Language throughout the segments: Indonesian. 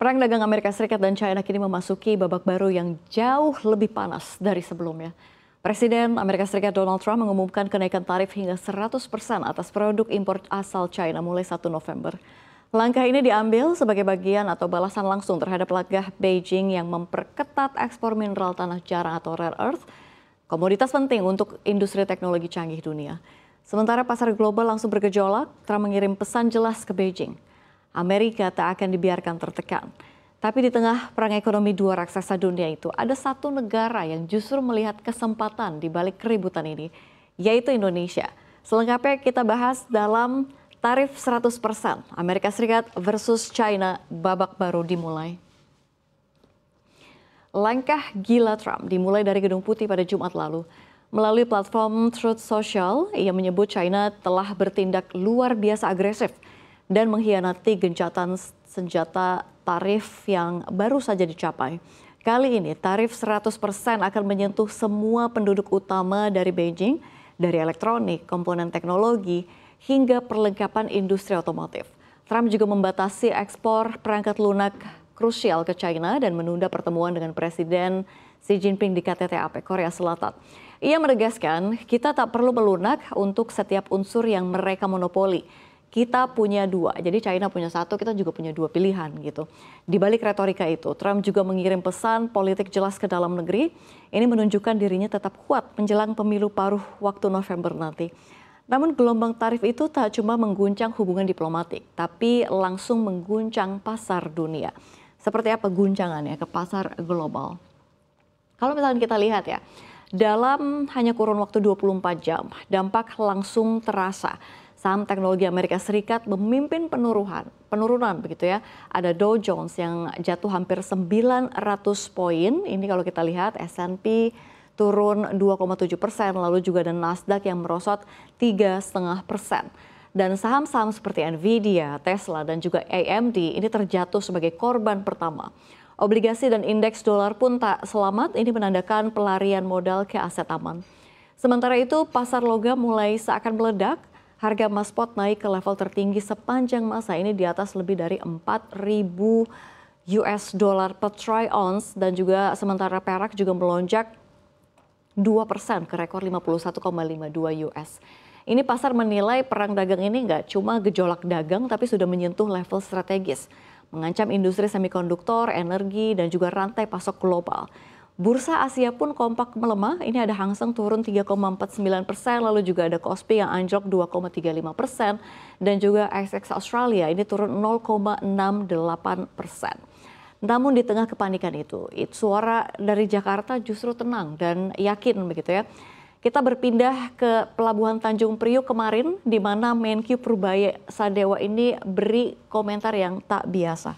Perang dagang Amerika Serikat dan China kini memasuki babak baru yang jauh lebih panas dari sebelumnya. Presiden Amerika Serikat Donald Trump mengumumkan kenaikan tarif hingga 100% atas produk impor asal China mulai 1 November. Langkah ini diambil sebagai bagian atau balasan langsung terhadap langkah Beijing yang memperketat ekspor mineral tanah jarang atau rare earth, komoditas penting untuk industri teknologi canggih dunia. Sementara pasar global langsung bergejolak, Trump mengirim pesan jelas ke Beijing. Amerika tak akan dibiarkan tertekan. Tapi di tengah perang ekonomi dua raksasa dunia itu, ada satu negara yang justru melihat kesempatan di balik keributan ini, yaitu Indonesia. Selengkapnya kita bahas dalam tarif 100% Amerika Serikat versus China, babak baru dimulai. Langkah gila Trump dimulai dari Gedung Putih pada Jumat lalu. Melalui platform Truth Social, ia menyebut China telah bertindak luar biasa agresif dan mengkhianati gencatan senjata tarif yang baru saja dicapai. Kali ini tarif 100% akan menyentuh semua penduduk utama dari Beijing, dari elektronik, komponen teknologi, hingga perlengkapan industri otomotif. Trump juga membatasi ekspor perangkat lunak krusial ke China dan menunda pertemuan dengan Presiden Xi Jinping di KTT APEC Korea Selatan. Ia menegaskan, kita tak perlu melunak untuk setiap unsur yang mereka monopoli. Kita punya dua, jadi China punya satu, kita juga punya dua pilihan gitu. Di balik retorika itu, Trump juga mengirim pesan politik jelas ke dalam negeri. Ini menunjukkan dirinya tetap kuat menjelang pemilu paruh waktu November nanti. Namun gelombang tarif itu tak cuma mengguncang hubungan diplomatik, tapi langsung mengguncang pasar dunia. Seperti apa guncangannya ke pasar global? Kalau misalnya kita lihat ya, dalam hanya kurun waktu 24 jam, dampak langsung terasa. Saham teknologi Amerika Serikat memimpin penurunan begitu ya. Ada Dow Jones yang jatuh hampir 900 poin. Ini kalau kita lihat S&P turun 2,7%, lalu juga ada Nasdaq yang merosot 3,5%. Dan saham-saham seperti Nvidia, Tesla, dan juga AMD ini terjatuh sebagai korban pertama. Obligasi dan indeks dolar pun tak selamat, ini menandakan pelarian modal ke aset aman. Sementara itu pasar logam mulai seakan meledak. Harga emas spot naik ke level tertinggi sepanjang masa, ini di atas lebih dari 4.000 US dollar per troy ounce, dan juga sementara perak juga melonjak 2% ke rekor 51,52 US. Ini pasar menilai perang dagang ini nggak cuma gejolak dagang tapi sudah menyentuh level strategis, mengancam industri semikonduktor, energi, dan juga rantai pasok global. Bursa Asia pun kompak melemah, ini ada Hang Seng turun 3,49%, lalu juga ada Kospi yang anjlok 2,35%, dan juga ASX Australia ini turun 0,68%. Namun di tengah kepanikan itu, suara dari Jakarta justru tenang dan yakin begitu ya. Kita berpindah ke Pelabuhan Tanjung Priuk kemarin, di mana Menkyu Purbaya Sadewa ini beri komentar yang tak biasa.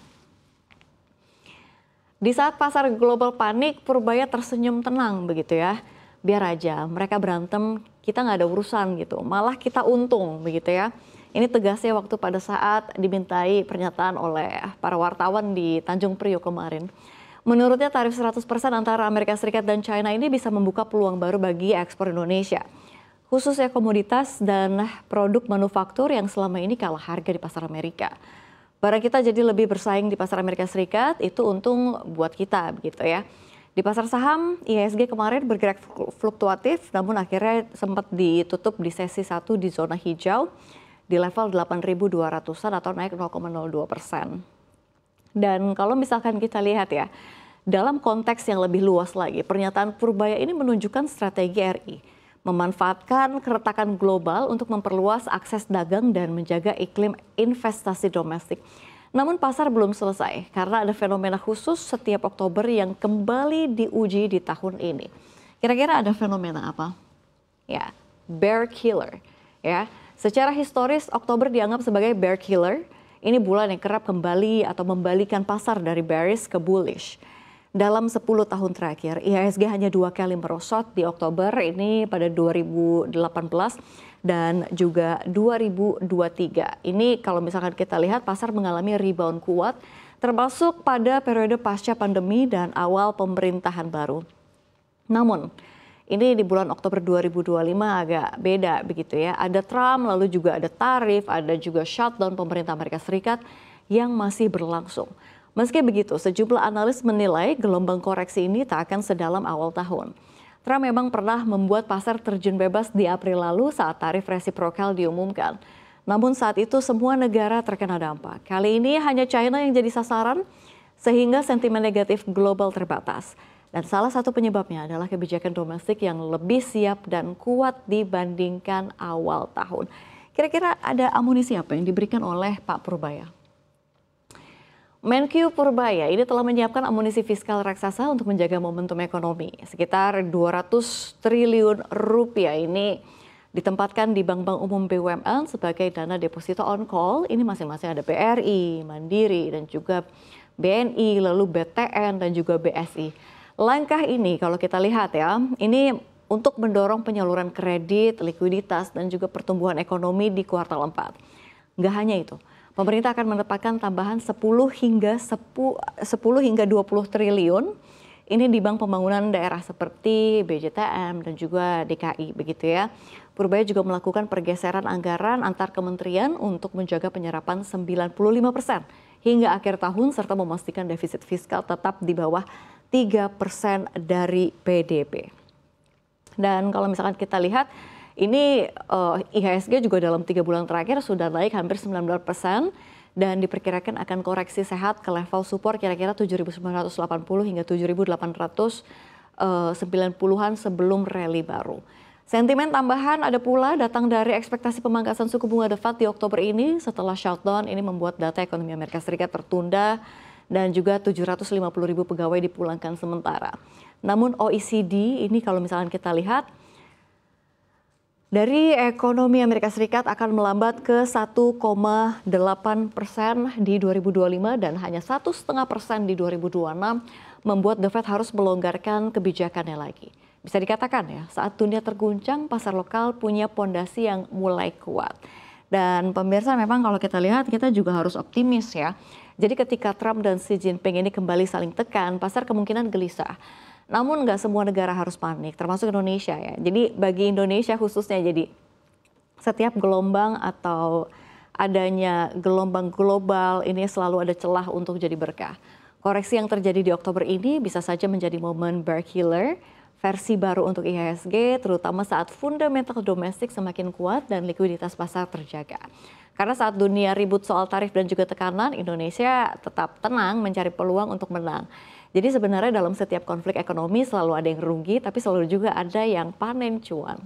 Di saat pasar global panik, Purbaya tersenyum tenang begitu ya. Biar aja mereka berantem, kita nggak ada urusan gitu. Malah kita untung begitu ya. Ini tegasnya waktu pada saat dimintai pernyataan oleh para wartawan di Tanjung Priok kemarin. Menurutnya tarif 100% antara Amerika Serikat dan China ini bisa membuka peluang baru bagi ekspor Indonesia. Khususnya komoditas dan produk manufaktur yang selama ini kalah harga di pasar Amerika. Barang kita jadi lebih bersaing di pasar Amerika Serikat, itu untung buat kita begitu ya. Di pasar saham, IHSG kemarin bergerak fluktuatif, namun akhirnya sempat ditutup di sesi 1 di zona hijau di level 8.200-an atau naik 0,02%. Dan kalau misalkan kita lihat ya, dalam konteks yang lebih luas lagi, pernyataan Purbaya ini menunjukkan strategi RI. Memanfaatkan keretakan global untuk memperluas akses dagang dan menjaga iklim investasi domestik. Namun pasar belum selesai karena ada fenomena khusus setiap Oktober yang kembali diuji di tahun ini. Kira-kira ada fenomena apa? Ya, bear killer. Ya, secara historis Oktober dianggap sebagai bear killer. Ini bulan yang kerap kembali atau membalikan pasar dari bearish ke bullish. Dalam 10 tahun terakhir, IHSG hanya 2 kali merosot di Oktober, ini pada 2018 dan juga 2023. Ini kalau misalkan kita lihat pasar mengalami rebound kuat, termasuk pada periode pasca pandemi dan awal pemerintahan baru. Namun, ini di bulan Oktober 2025 agak beda begitu ya. Ada Trump, lalu juga ada tarif, ada juga shutdown pemerintah Amerika Serikat yang masih berlangsung. Meski begitu, sejumlah analis menilai gelombang koreksi ini tak akan sedalam awal tahun. Trump memang pernah membuat pasar terjun bebas di April lalu saat tarif resiprokal diumumkan. Namun saat itu semua negara terkena dampak. Kali ini hanya China yang jadi sasaran, sehingga sentimen negatif global terbatas. Dan salah satu penyebabnya adalah kebijakan domestik yang lebih siap dan kuat dibandingkan awal tahun. Kira-kira ada amunisi apa yang diberikan oleh Pak Purbaya? Menkyu Purbaya ini telah menyiapkan amunisi fiskal raksasa untuk menjaga momentum ekonomi. Sekitar 200 triliun rupiah ini ditempatkan di bank-bank umum BUMN sebagai dana deposito on call. Ini masing-masing ada BRI, Mandiri, dan juga BNI, lalu BTN, dan juga BSI. Langkah ini kalau kita lihat ya, ini untuk mendorong penyaluran kredit, likuiditas, dan juga pertumbuhan ekonomi di kuartal 4. Nggak hanya itu, pemerintah akan mendapatkan tambahan 10 hingga 20 triliun ini di bank pembangunan daerah seperti BJTM dan juga DKI begitu ya. Purbaya juga melakukan pergeseran anggaran antar kementerian untuk menjaga penyerapan 95% hingga akhir tahun serta memastikan defisit fiskal tetap di bawah 3% dari PDB. Dan kalau misalkan kita lihat ini IHSG juga dalam 3 bulan terakhir sudah naik hampir 19% dan diperkirakan akan koreksi sehat ke level support kira-kira 7.980 hingga 7.890-an sebelum rally baru. Sentimen tambahan ada pula datang dari ekspektasi pemangkasan suku bunga The Fed di Oktober ini setelah shutdown ini membuat data ekonomi Amerika Serikat tertunda dan juga 750.000 pegawai dipulangkan sementara. Namun OECD ini kalau misalnya kita lihat dari ekonomi Amerika Serikat akan melambat ke 1,8% di 2025 dan hanya 1,5% di 2026 membuat The Fed harus melonggarkan kebijakannya lagi. Bisa dikatakan ya, saat dunia terguncang, pasar lokal punya pondasi yang mulai kuat. Dan pemirsa memang kalau kita lihat, kita juga harus optimis ya. Jadi ketika Trump dan Xi Jinping ini kembali saling tekan, pasar kemungkinan gelisah. Namun nggak semua negara harus panik, termasuk Indonesia ya. Jadi bagi Indonesia khususnya, jadi setiap gelombang atau adanya gelombang global ini selalu ada celah untuk jadi berkah. Koreksi yang terjadi di Oktober ini bisa saja menjadi momen bear killer, versi baru untuk IHSG, terutama saat fundamental domestik semakin kuat dan likuiditas pasar terjaga. Karena saat dunia ribut soal tarif dan juga tekanan, Indonesia tetap tenang mencari peluang untuk menang. Jadi sebenarnya dalam setiap konflik ekonomi selalu ada yang rugi, tapi selalu juga ada yang panen cuan.